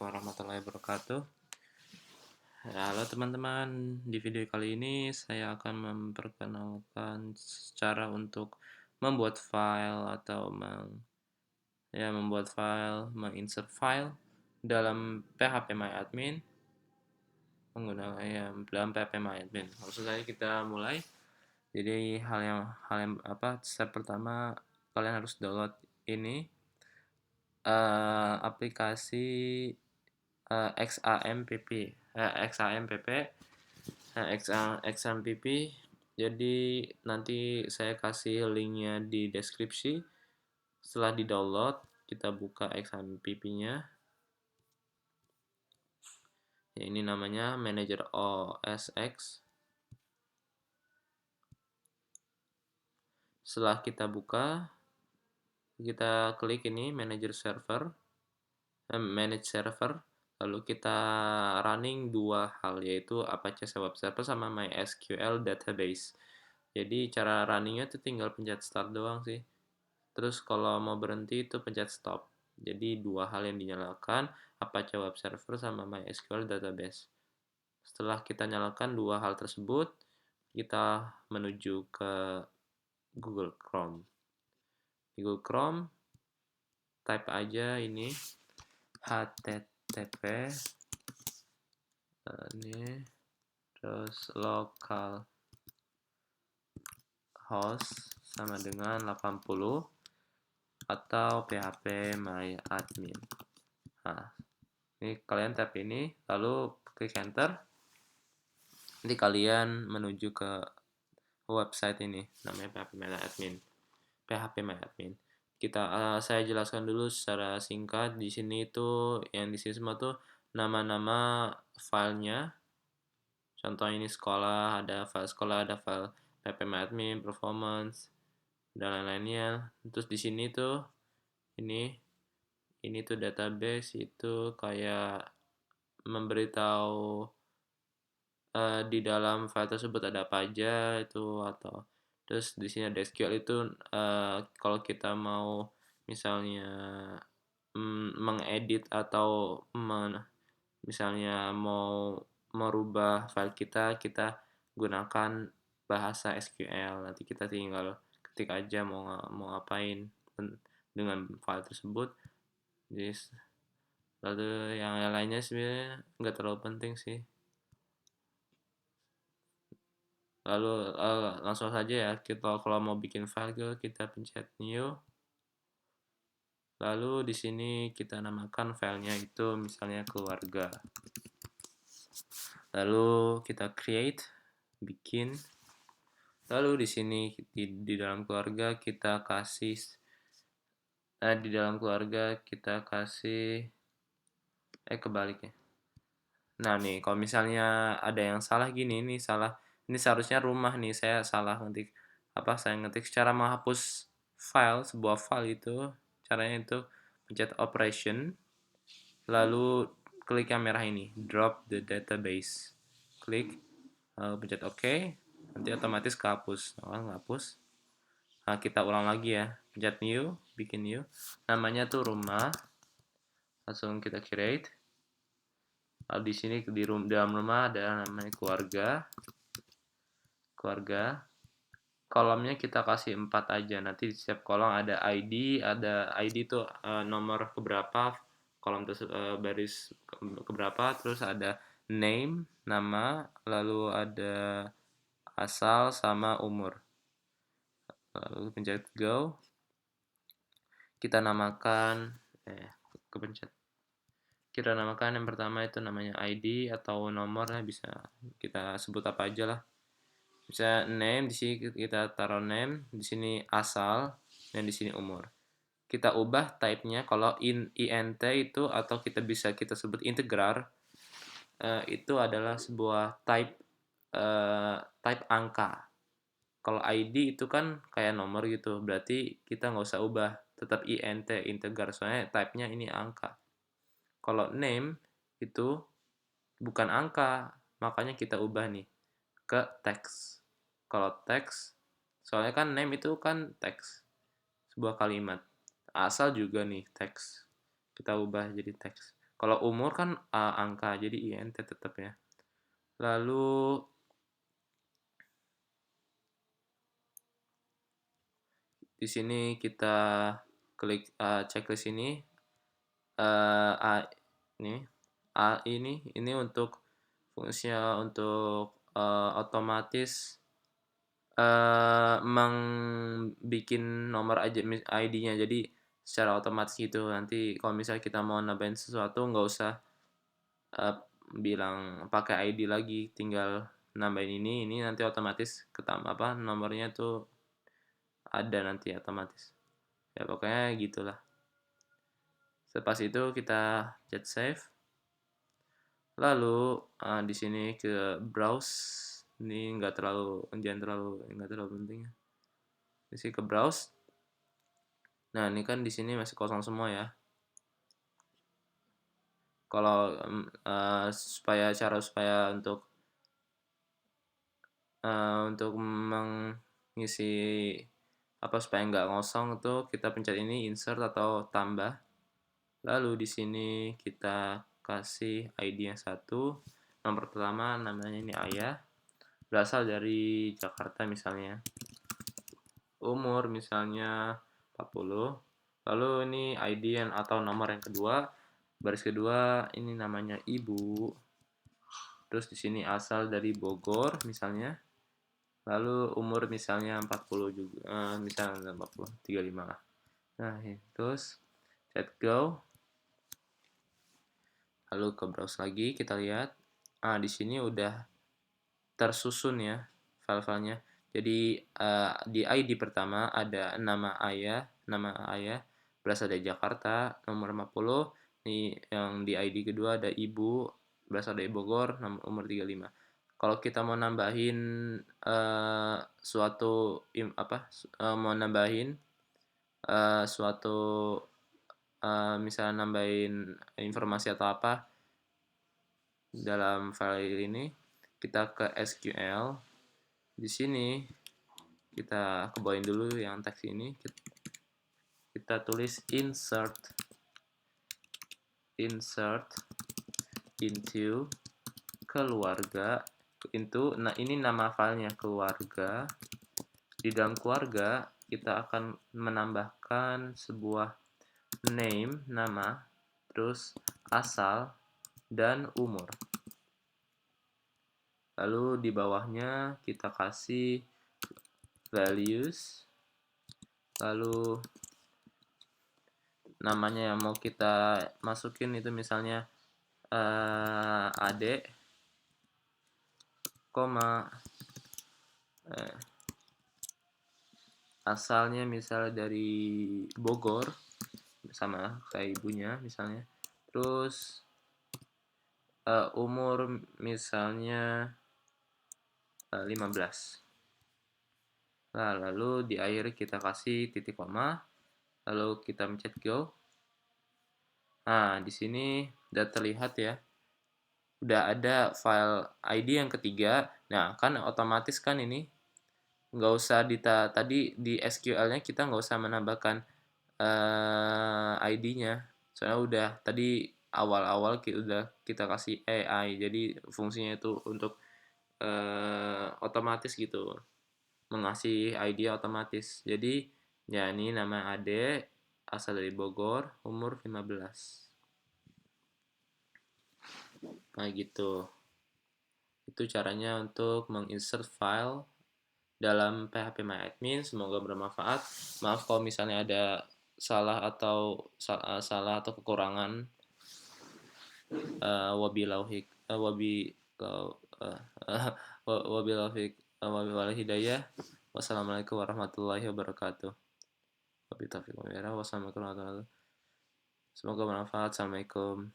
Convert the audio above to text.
Assalamualaikum warahmatullahi wabarakatuh. Halo teman-teman, di video kali ini saya akan memperkenalkan cara untuk membuat file atau menginsert file dalam phpMyAdmin menggunakan dalam phpMyAdmin. Langsung saja kita mulai. Jadi step pertama kalian harus download ini aplikasi XAMPP. Jadi nanti saya kasih linknya di deskripsi. Setelah di download, kita buka XAMPP-nya. Ya, ini namanya Manager OS X. Setelah kita buka, kita klik ini Manage Server, lalu kita running dua hal, yaitu Apache Web Server sama MySQL Database. Jadi cara runningnya tuh tinggal pencet start doang sih. Terus kalau mau berhenti itu pencet stop. Jadi dua hal yang dinyalakan, Apache Web Server sama MySQL Database. Setelah kita nyalakan dua hal tersebut, kita menuju ke Google Chrome. Di Google Chrome, type aja ini http ini terus localhost sama dengan 80 atau phpMyAdmin. Nah, ini kalian tap ini, lalu klik enter. Nanti kalian menuju ke website ini, namanya phpMyAdmin. Saya jelaskan dulu secara singkat. Di sini semua tuh nama-nama filenya. Contoh ini sekolah, ada file sekolah, ada file phpMyAdmin, performance, dan lain-lainnya. Terus di sini tuh ini tuh database, itu kayak memberitahu di dalam file tersebut ada apa aja itu, atau terus di sini ada SQL itu kalau kita mau misalnya mengedit atau misalnya mau merubah file kita gunakan bahasa SQL. Nanti kita tinggal ketik aja mau ngapain dengan file tersebut. Jadi lalu yang lainnya sebenarnya nggak terlalu penting sih. Lalu langsung saja ya, kalau mau bikin file kita pencet new. Lalu di sini kita namakan filenya itu misalnya keluarga. Lalu kita create, bikin. Lalu di sini di dalam keluarga kita kasih kebaliknya. Nah nih, kalau misalnya ada yang salah gini, ini seharusnya rumah nih, saya salah ngetik cara menghapus sebuah file itu, caranya itu pencet operation, lalu klik yang merah ini, drop the database, klik, lalu pencet OK, nanti otomatis kehapus. Ngapus. Nah, kita ulang lagi ya, pencet new, bikin new, namanya tuh rumah, langsung kita create. Lalu di sini dalam rumah ada namanya keluarga. Kolomnya kita kasih 4 aja. Nanti di setiap kolom ada ID itu nomor keberapa, kolom baris keberapa, terus ada name, nama, lalu ada asal sama umur. Lalu pencet go. Kita namakan yang pertama itu namanya ID atau nomor, bisa kita sebut apa aja lah. Bisa name, di sini kita taruh name, di sini asal, dan di sini umur. Kita ubah type-nya, kalau int itu atau kita sebut integrar, itu adalah sebuah type angka. Kalau ID itu kan kayak nomor gitu, berarti kita nggak usah ubah, tetap int, integrar, soalnya type-nya ini angka. Kalau name itu bukan angka, makanya kita ubah nih ke teks. Kalau teks, soalnya kan name itu kan teks, sebuah kalimat. Asal juga nih teks, kita ubah jadi teks. Kalau umur kan angka, jadi INT tetap ya. Lalu di sini kita klik checklist ini, A ini ini untuk fungsinya untuk otomatis bikin nomor aja ID-nya, jadi secara otomatis gitu. Nanti kalau misalnya kita mau nambahin sesuatu nggak usah uh, bilang pakai ID lagi, tinggal nambahin ini nanti otomatis ketambah apa nomornya tuh ada nanti otomatis. Ya pokoknya gitulah. Setelah itu kita chat save. Lalu di sini ke browse. Ini nggak terlalu penting. Di sini ke browse. Nah ini kan di sini masih kosong semua ya. Kalau supaya untuk mengisi apa supaya nggak ngosong tuh kita pencet ini insert atau tambah. Lalu di sini kita kasih ID yang satu. Nomor pertama namanya ini Ayah, berasal dari Jakarta misalnya. Umur misalnya 40. Lalu ini ID atau nomor yang kedua, baris kedua ini namanya Ibu. Terus di sini asal dari Bogor misalnya. Lalu umur misalnya 40 juga, misalnya 40, 35 lah. Nah, terus chat go. Lalu ke browse lagi, kita lihat. Di sini udah tersusun ya file-filenya. Jadi di ID pertama ada nama ayah berasal dari Jakarta, nomor 50. Ini yang di ID kedua ada ibu berasal dari Bogor, umur 35. Kalau kita mau nambahin mau nambahin suatu misalnya nambahin informasi atau apa dalam file ini, kita ke SQL. Di sini kita kebawain dulu yang teks ini, kita tulis insert into keluarga nah ini nama filenya keluarga. Di dalam keluarga kita akan menambahkan sebuah nama, terus asal dan umur. Lalu di bawahnya kita kasih values, lalu namanya yang mau kita masukin itu misalnya Ade, asalnya misalnya dari Bogor sama kayak ibunya misalnya. Terus umur misalnya 15. Nah, lalu di akhir kita kasih titik koma, lalu kita mencet go. Nah, di sini udah terlihat ya. Udah ada file ID yang ketiga. Nah, kan otomatis kan ini nggak usah tadi di SQL-nya kita nggak usah menambahkan ID-nya. Soalnya udah tadi awal-awal kita kasih AI. Jadi fungsinya itu untuk otomatis gitu. Mengasih ID otomatis. Jadi ya ini nama Ade, asal dari Bogor, umur 15. Nah gitu. Itu caranya untuk menginsert file dalam PHP MyAdmin. Semoga bermanfaat. Maaf kalau misalnya ada salah atau kekurangan. Wabillahi hidayah. Wassalamualaikum warahmatullahi wabarakatuh. Wabillahi taufiq wal hidayah. Wassalamualaikum warahmatullahi wabarakatuh. Semoga bermanfaat. Assalamualaikum.